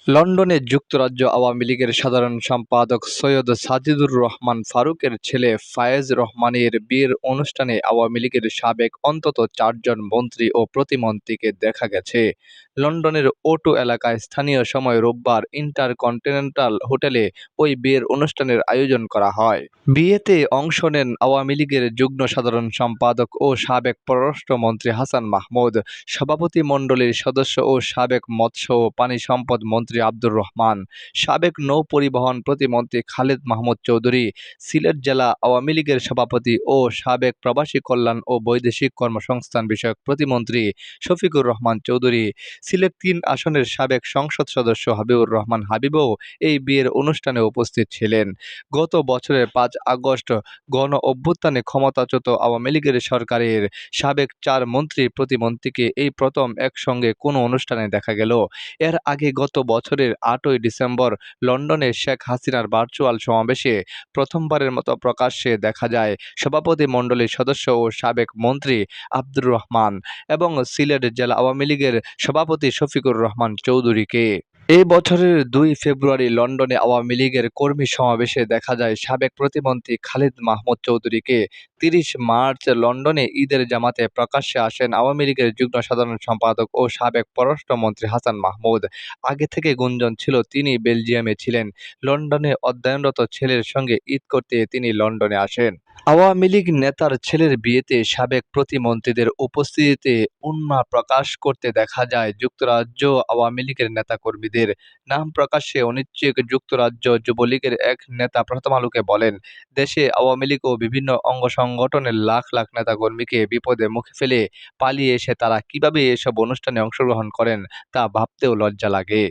লন্ডনে যুক্তরাজ্য আওয়ামী লীগের সাধারণ সম্পাদক সৈয়দ সাজিদুর রহমান ফারুকের ছেলে ফায়েজ রহমানের বিয়ের অনুষ্ঠানে আওয়ামী লীগের সাবেক অন্তত ৪ জন মন্ত্রী ও প্রতিমন্ত্রীকে দেখা গেছে। লন্ডনের ও2 এলাকায় স্থানীয় সময় রোববার ইন্টারকন্টিনেন্টাল হোটেলে ওই বিয়ের অনুষ্ঠানের আয়োজন করা হয়। বিয়েতে অংশ নেন আওয়ামী লীগের যুগ্ম সাধারণ সম্পাদক ও সাবেক পররাষ্ট্রমন্ত্রী হাসান মাহমুদ, সভাপতিমণ্ডলীর সদস্য ও সাবেক মৎস্য ও পানি সম্পদ মন্ত্রী আব্দুর রহমান, সাবেক নৌ পরিবহন প্রতিমন্ত্রী খালেদ মাহমুদ চৌধুরী, সিলেট জেলা আওয়ামী লীগের সভাপতি ও সাবেক প্রবাসী কল্যাণ ও বৈদেশিক কর্মসংস্থান বিষয়ক প্রতিমন্ত্রী শফিকুর রহমান চৌধুরী, সিলেট ৩ আসনের সাবেক সংসদ সদস্য হাবিবুর রহমান হাবিবও এই বিয়ের অনুষ্ঠানে উপস্থিত ছিলেন। গত বছরের ৫ আগস্ট গণ অভ্যুত্থানে ক্ষমতাচ্যুত আওয়ামী লীগের সরকারের সাবেক ৪ মন্ত্রী প্রতিমন্ত্রীকে এই প্রথম একসঙ্গে কোনো অনুষ্ঠানে দেখা গেল। এর আগে গত বছরের ৮ই ডিসেম্বর লন্ডনে শেখ হাসিনার ভার্চুয়াল সমাবেশে প্রথমবারের মতো প্রকাশ্যে দেখা যায় সভাপতিমণ্ডলীর সদস্য ও সাবেক মন্ত্রী আব্দুর রহমান এবং সিলেট জেলা আওয়ামী লীগের সভাপতি শফিকুর রহমান চৌধুরীকে। এই বছরের ২ ফেব্রুয়ারি লন্ডনে আওয়ামী লীগের কর্মী সমাবেশে দেখা যায় সাবেক প্রতিমন্ত্রী খালেদ মাহমুদ চৌধুরীকে। ৩০ মার্চ লন্ডনে ঈদের জামাতে প্রকাশ্যে আসেন আওয়ামী লীগের যুগ্ম সাধারণ সম্পাদক ও সাবেক পররাষ্ট্রমন্ত্রী হাসান মাহমুদ। আগে থেকে গুঞ্জন ছিল তিনি বেলজিয়ামে ছিলেন। লন্ডনে অধ্যয়নরত ছেলের সঙ্গে ঈদ করতে তিনি লন্ডনে আসেন। আওয়ামী লীগ নেতার ছেলের বিয়েতে সাবেক প্রতিমন্ত্রীদের উপস্থিতিতে উন্মাদ প্রকাশ করতে দেখা যায় যুক্তরাজ্য আওয়ামী লীগের নেতাকর্মীদের। নাম প্রকাশে অনিচ্ছুক যুক্তরাজ্য যুবলীগের এক নেতা প্রথম আলোকে বলেন, দেশে আওয়ামী লীগ ও বিভিন্ন অঙ্গ সংগঠনের লাখ লাখ নেতাকর্মীকে বিপদের মুখে ফেলে পালিয়ে এসে তারা কীভাবে এসব অনুষ্ঠানে অংশগ্রহণ করেন তা ভাবতেও লজ্জা লাগে।